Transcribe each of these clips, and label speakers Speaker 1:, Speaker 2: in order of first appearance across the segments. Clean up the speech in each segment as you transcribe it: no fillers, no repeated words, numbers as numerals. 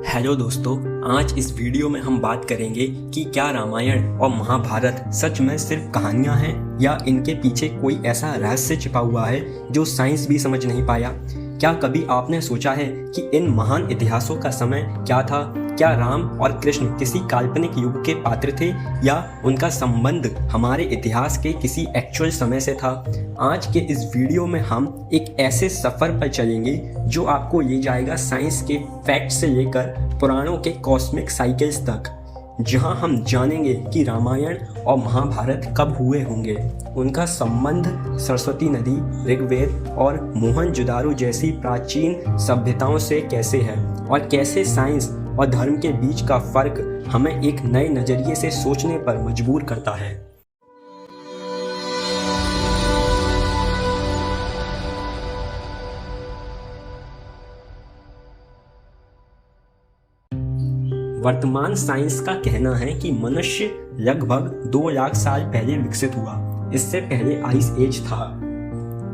Speaker 1: Hello दोस्तों, आज इस वीडियो में हम बात करेंगे कि क्या रामायण और महाभारत सच में सिर्फ कहानियां हैं या इनके पीछे कोई ऐसा रहस्य छिपा हुआ है जो साइंस भी समझ नहीं पाया। क्या कभी आपने सोचा है कि इन महान इतिहासों का समय क्या था? क्या राम और कृष्ण किसी काल्पनिक युग के पात्र थे या उनका संबंध हमारे इतिहास के किसी एक्चुअल समय से था? आज के इस वीडियो में हम एक ऐसे सफ़र पर चलेंगे जो आपको ले जाएगा साइंस के फैक्ट से लेकर पुराणों के कॉस्मिक साइकिल्स तक, जहां हम जानेंगे कि रामायण और महाभारत कब हुए होंगे, उनका संबंध सरस्वती नदी, ऋग्वेद और मोहनजोदारो जैसी प्राचीन सभ्यताओं से कैसे है और कैसे साइंस और धर्म के बीच का फर्क हमें एक नए नजरिए से सोचने पर मजबूर करता है। वर्तमान साइंस का कहना है कि मनुष्य लगभग 2 लाख साल पहले विकसित हुआ। इससे पहले आइस एज था,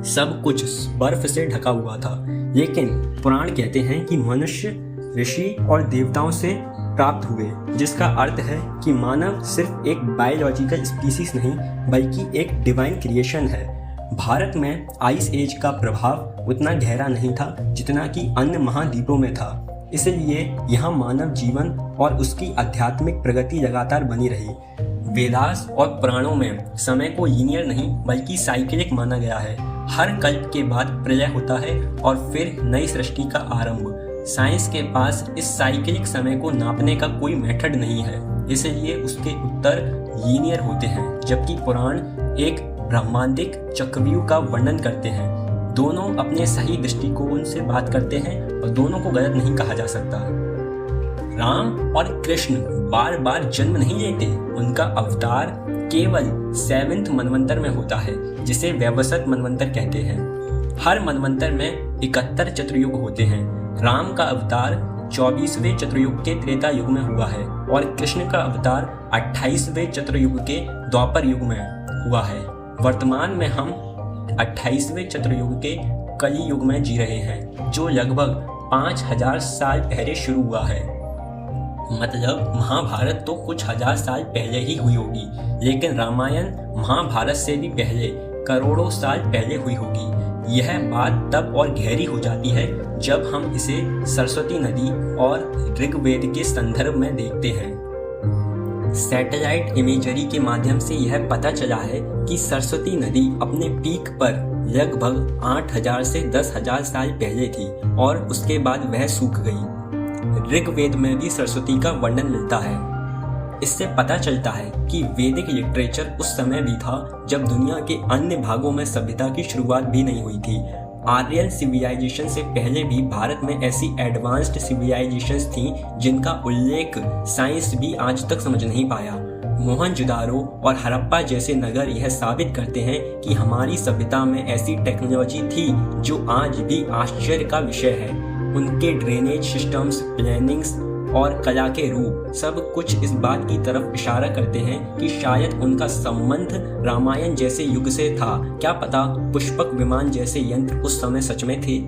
Speaker 1: सब कुछ बर्फ से ढका हुआ था। लेकिन पुराण कहते हैं कि मनुष्य ऋषि और देवताओं से प्राप्त हुए, जिसका अर्थ है कि मानव सिर्फ एक बायोलॉजिकल स्पीसीज नहीं बल्कि एक डिवाइन क्रिएशन है। भारत में आइस एज का प्रभाव उतना गहरा नहीं था जितना कि अन्य महाद्वीपों में था, इसलिए यहाँ मानव जीवन और उसकी आध्यात्मिक प्रगति लगातार बनी रही। वेदास और पुराणों में समय को लीनियर नहीं बल्कि साइक्लिक माना गया है। हर कल्प के बाद प्रलय होता है और फिर नई सृष्टि का आरंभ। साइंस के पास इस साइक्लिक समय को नापने का कोई मेथड नहीं है, इसलिए उसके उत्तर लीनियर होते हैं, जबकि पुराण एक ब्रह्मांडिक चक्रव्यूह का वर्णन करते हैं। दोनों अपने सही दृष्टिकोण से बात करते हैं और दोनों को गलत नहीं कहा जा सकता। राम और कृष्ण बार बार जन्म नहीं लेते, उनका अवतार केवल 7वें मनवंतर में होता है, जिसे वैवस्वत मनवंतर कहते हैं। हर मनवंतर में 71 चतुर्युग होते हैं। राम का अवतार 24वें चतुर्युग के त्रेता युग में हुआ है और कृष्ण का अवतार 28वें चतुर्युग के द्वापर युग में हुआ है। वर्तमान में हम 28वें चतुर्युग के कली युग में जी रहे हैं, जो लगभग 5000 साल पहले शुरू हुआ है। मतलब महाभारत तो कुछ हजार साल पहले ही हुई होगी, लेकिन रामायण महाभारत से भी पहले करोड़ों साल पहले हुई होगी। यह बात तब और गहरी हो जाती है जब हम इसे सरस्वती नदी और ऋग्वेद के संदर्भ में देखते हैं। सैटेलाइट इमेजरी के माध्यम से यह पता चला है कि सरस्वती नदी अपने पीक पर लगभग 8000 से 10,000 साल पहले थी और उसके बाद वह सूख गई। ऋग्वेद में भी सरस्वती का वर्णन मिलता है। इससे पता चलता है कि वैदिक लिटरेचर उस समय भी था जब दुनिया के अन्य भागों में सभ्यता की शुरुआत भी नहीं हुई थी। आर्यन सिविलाइजेशन से पहले भी भारत में ऐसी एडवांस्ड सिविलाइजेशंस थीं जिनका उल्लेख साइंस भी आज तक समझ नहीं पाया। मोहनजोदारो और हड़प्पा जैसे नगर यह साबित करते हैं कि हमारी सभ्यता में ऐसी टेक्नोलॉजी थी जो आज भी आश्चर्य का विषय है। उनके ड्रेनेज सिस्टम्स, प्लानिंग्स और कला के रूप सब कुछ इस बात की तरफ इशारा करते हैं कि शायद उनका संबंध रामायण जैसे युग से था। क्या पता पुष्पक विमान जैसे यंत्र उस समय सच में थे।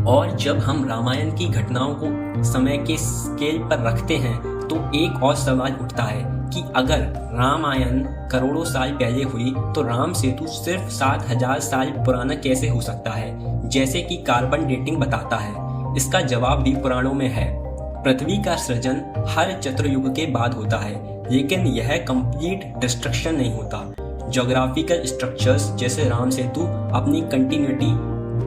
Speaker 1: और जब हम रामायण की घटनाओं को समय के स्केल पर रखते हैं तो एक और सवाल उठता है कि अगर रामायण करोड़ों साल पहले हुई तो राम सेतु सिर्फ 7000 साल पुराना कैसे हो सकता है, जैसे कि कार्बन डेटिंग बताता है? इसका जवाब भी पुराणों में है। पृथ्वी का सृजन हर चतुर्युग के बाद होता है, लेकिन यह कंप्लीट डिस्ट्रक्शन नहीं होता। ज्योग्राफिकल स्ट्रक्चर्स जैसे राम सेतु अपनी कंटिन्यूटी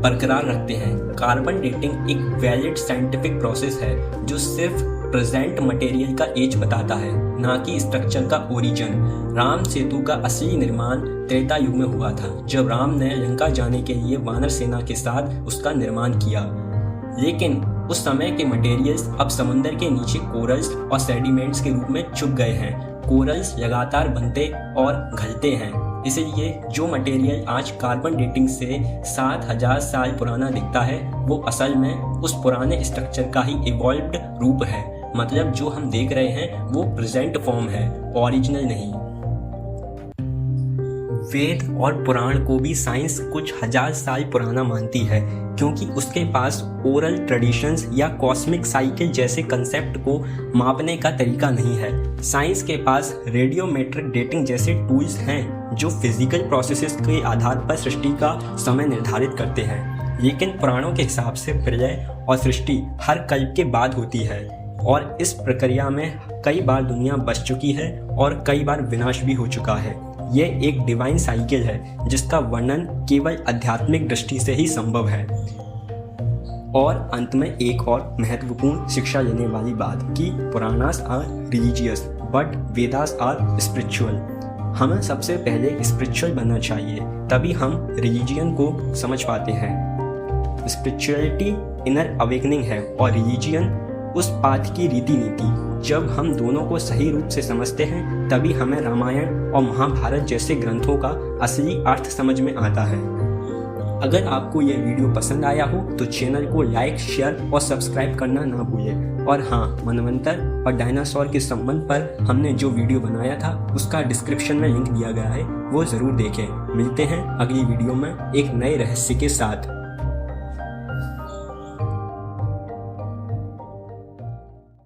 Speaker 1: बरकरार रखते हैं। कार्बन डेटिंग एक वैलिड साइंटिफिक प्रोसेस है जो सिर्फ प्रेजेंट मटेरियल का एज बताता है, ना कि स्ट्रक्चर का ओरिजिन। राम सेतु का असली निर्माण त्रेता युग में हुआ था, जब राम ने लंका जाने के लिए वानर सेना के साथ उसका निर्माण किया। लेकिन उस समय के मटेरियल्स अब समुद्र के नीचे कोरल्स और सेडिमेंट्स के रूप में छुप गए हैं। कोरल्स लगातार बनते और घलते हैं, इसलिए जो मटेरियल आज कार्बन डेटिंग से 7000 साल पुराना दिखता है वो असल में उस पुराने स्ट्रक्चर का ही इवॉल्व्ड रूप है। मतलब जो हम देख रहे हैं वो प्रेजेंट फॉर्म है, ओरिजिनल नहीं। वेद और पुराण को भी साइंस कुछ हजार साल पुराना मानती है, क्योंकि उसके पास ओरल ट्रेडिशंस या कॉस्मिक साइकिल जैसे कंसेप्ट को मापने का तरीका नहीं है। साइंस के पास रेडियोमेट्रिक डेटिंग जैसे टूल्स हैं जो फिजिकल प्रोसेसेस के आधार पर सृष्टि का समय निर्धारित करते हैं, लेकिन पुराणों के हिसाब से प्रलय और सृष्टि हर कल्प के बाद होती है और इस प्रक्रिया में कई बार दुनिया बच चुकी है और कई बार विनाश भी हो चुका है। ये एक डिवाइन साइकिल है जिसका वर्णन केवल आध्यात्मिक दृष्टि से ही संभव है। और अंत में एक और महत्वपूर्ण शिक्षा लेने वाली बात कि Puranas are religious but Vedas are spiritual. हमें सबसे पहले स्पिरिचुअल बनना चाहिए, तभी हम रिलीजियन को समझ पाते हैं। स्पिरिचुअलिटी इनर अवेकनिंग है और रिलीजियन उस पाथ की रीति नीति। जब हम दोनों को सही रूप से समझते हैं तभी हमें रामायण और महाभारत जैसे ग्रंथों का असली अर्थ समझ में आता है। अगर आपको यह वीडियो पसंद आया हो तो चैनल को लाइक, शेयर और सब्सक्राइब करना ना भूलें। और हाँ, मनवंतर और डायनासोर के संबंध पर हमने जो वीडियो बनाया था उसका डिस्क्रिप्शन में लिंक दिया गया है, वो ज़रूर देखें। मिलते हैं अगली वीडियो में एक नए रहस्य के साथ।